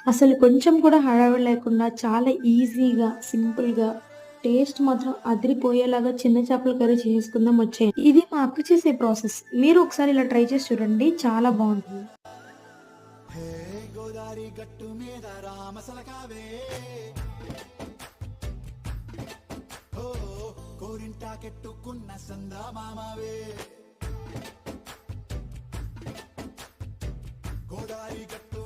అసలు కొంచెం కూడా హడావిడి లేకుండా చాలా ఈజీగా, సింపుల్‌గా టేస్ట్ మాత్రం అదిరిపోయేలాగా చిన్న చేపల కర్రీ చేసుకుందాం వచ్చేయండి. ఇది మా అక్క చేసే ప్రాసెస్. మీరు ఒకసారి ఇలా ట్రై చేసి చూడండి. చాలా బావుంటుంది. హే గోదారి గట్టు మీద రామసలకావే ఓ కోరింటాకెట్టుకున్న సందా మామావే గోదారి గట్టు